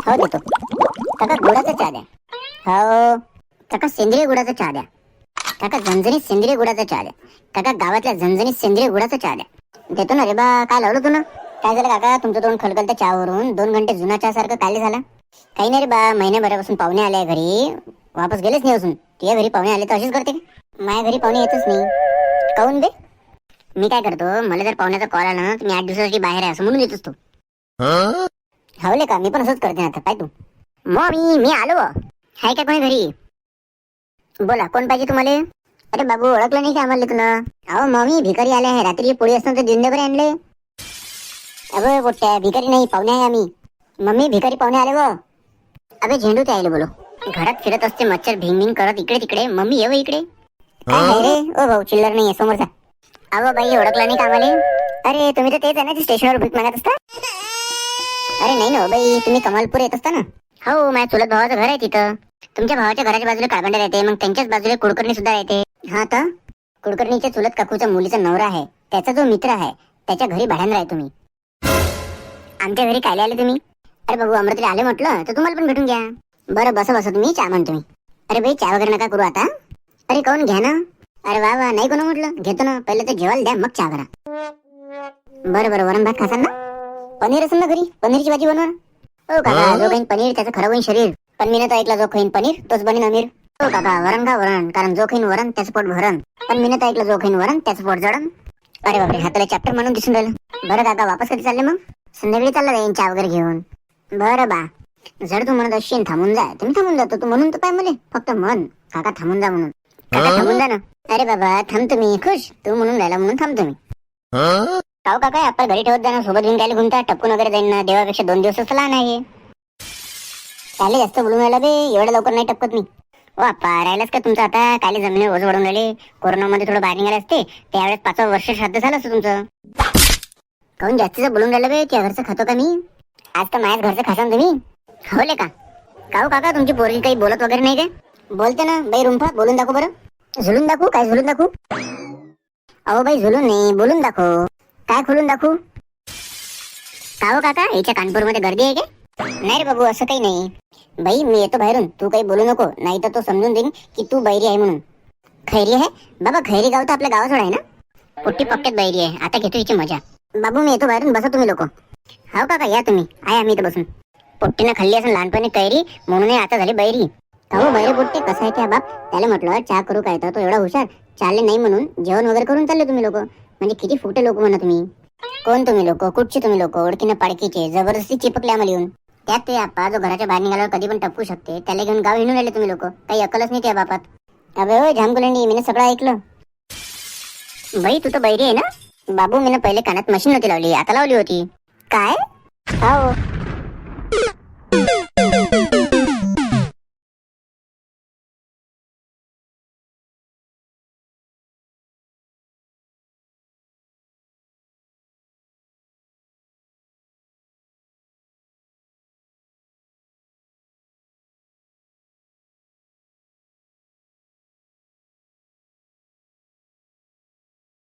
हो देतो. काका गुळाचा चहा द्या. हो काका सेंद्रिय गुळाचा चहा द्या. काका झणझणीत सेंद्रिय गुळाचा चहा द्या. काका गावातल्या झणझणीत सेंद्रिय गुळाचा चहा द्या. देतो ना रे बा. काय लावलं तू ना? काय झालं काका तुमचं तोंड खलखलतं चहावरून? 2 घंटे जुना चहा सारखं काय झालं? काही नाही रे बा, महिन्याभरापासून पाहुणे आले घरी, वापस गेलेच नाही अजून. तुझ्या घरी पाहुणे आले तर अशीच करते का? माझ्या घरी पाहुणे येतच नाही. काऊन बे? मी काय करतो, मला जर पाहुण्याचा कॉल आला ना, मी 8 दिवसासाठी बाहेर आहे असं म्हणून येत असतो. हवले का? मी पण असंच करते आता. काय तू? मम्मी मी आलो. हाय का कोणी घरी? बोला कोण पाहिजे तुम्हाला? अरे बाबू ओळखलं नाही का आम्हाला तुला? अहो मम्मी भिकारी आले आहे. रात्री पोळी असताना तर दिंडे बरे आणले. अबे पोट्ट्या, भिकारी नाही पाहुणे आहे आम्ही. मम्मी भिकारी पाहुणे आले व. अबे झेंडू ते आले बोलो. घरात फिरत असते मच्छर भिंग भिंग करत इकडे तिकडे. मम्मी ये इकडे. काय आहे रे? ओ भाऊ चिल्लर नाहीये समोरचा. अहो बाई ओळखला नाही का आम्हाला? अरे तुम्ही तर तेच आहे ना जे स्टेशनवर भीक मागत असता? अरे नाही ना बाई, तुम्ही कमालपूर येत असता ना? हो माझ्या चुलत भावाचं घर आहे तिथं. तुमच्या भावाच्या घराच्या बाजूला काळबंडा राहते, मग त्यांच्याच बाजूला कुडकर्णी सुद्धा राहते. हा तर कुडकर्णीच्या चुलत काकूचा मुलीचा नवरा आहे, त्याचा जो मित्र आहे त्याच्या घरी भाड्यानं राहा तुम्ही. आमच्या घरी कायले आले तुम्ही? अरे बाबू अमृतला आले म्हटलं तर तुम्हाला पण भेटून घ्या. बरं बसा बसा तुम्ही, चहा म्हणतो मी. अरे बाई चहा वगैरे नका करू आता. अरे काऊन घ्या ना. अरे वा वा, नाही कोण म्हटलं घेतो ना. पहिले तर जेवायला द्या मग चहा करा. बरं बरं, वरण भात खासान ना? पनीर असेल ना घरी? पनीरची भाजी बनवा. हो काका, जो खाईन पनीर त्याचं खरं होईन शरीर. पण मी तर ऐकलं जो खाईन पनीर तोच बनीन अमीर. हो काका वरण खा वरण, कारण जो खाईन वरण त्याचं पोट भरण. पण मी तर ऐकलं जो खाईन वरण त्याचं पोट जडन. अरे बापरे, हाताला चॅप्टर म्हणून दिसून राहिलं. बरं काका वापस कधी चालले मग? संध्याकाळी चालला जाईन चहा वगैरे घेऊन. बरं बा, जर तू म्हणत असशील थांबून जाय तुम्ही थांबून जातो. तू म्हणून तर पाय मले फक्त मन काका थांबून जा म्हणून. काका थांबून जा ना. अरे बाबा थांबतो मी, खुश तू म्हणून राहिला म्हणून थांबतो मी. काऊ काका आपण घरी ठेवत जा ना, सोबत घेऊन काय घुमता? टपकून वगैरे जाईन ना, देवापेक्षा 2 दिवस लहान आहे. काले जास्त बोलून राहिला बे, एवढं लवकर नाही टपकत मी. ओ अप्पा राहिलाच का तुमचं आता? काले जमिनीवर ओझ वाढून राहिले. कोरोनामध्ये थोडं बाहेर निघाले असते, त्यावेळेस 5वं वर्ष श्राद्ध झालं असतं तुमचं. काऊन जास्तीचं बोलून राहिलं बे? त्या घरचं खातो का मी? आज तर माझ्याच घरचं खासान तुम्ही. होले का? काऊ काका तुमची पोरगी काही बोलत वगैरे नाही काय? बोलते ना बाई रुंफा, बोलून दाखव बरं. झुलून दाखवू? काय झुलून दाखवू? अहो बाई झुलून नाही, बोलून दाखव. काय खोलून दाखवू? काहो काका याच्या कानपूरमध्ये गर्दी आहे का? नाही रे बाबू असं काही नाही. बाई मी येतो बाहेरून, तू काही बोलू नको, नाही तर तो समजून देईन की तू बैरी आहे म्हणून. खैरी आहे बाबा? खैरी गाव तर आपल्या गावाजवळ आहे ना. पोट्टी पक्क्यात बैरी आहे. आता घेतो हिची मजा. बाबू मी येतो बाहेरून, बसा तुम्ही लोक. हो काका या तुम्ही, आहे आम्ही इथं बसून. पोट्टीनं खाल्ली असं लहानपणी कैरी म्हणून आता झाली बैरी. काहो बैरे पोट्टे कसं आहे त्या बाप? त्याला म्हटलं चहा करू काय तर तो एवढा हुशार, चालले नाही म्हणून जेवण वगैरे करून चालले तुम्ही लोक. म्हणजे किती फुटे लोक म्हणा तुम्ही. कोण तुम्ही लोक? कुठचे तुम्ही लोक? ओळखीनं पाडकीचे जबरदस्ती चिपकले आम्हाला येऊन. त्यात ते आप्पा जो घराच्या बाहेर निघाल्यावर कधी पण टपकू शकते, त्याला घेऊन गाव हिंडून राहिले तुम्ही लोक. काही अकलच नाही त्या बापात. अबे होय झामकुलंडी, मी सगळं ऐकलं. बाई तू तर बैरी आहे ना? बाबू मी पहिले कानात मशीन नव्हती लावली, आता लावली होती. काय? हो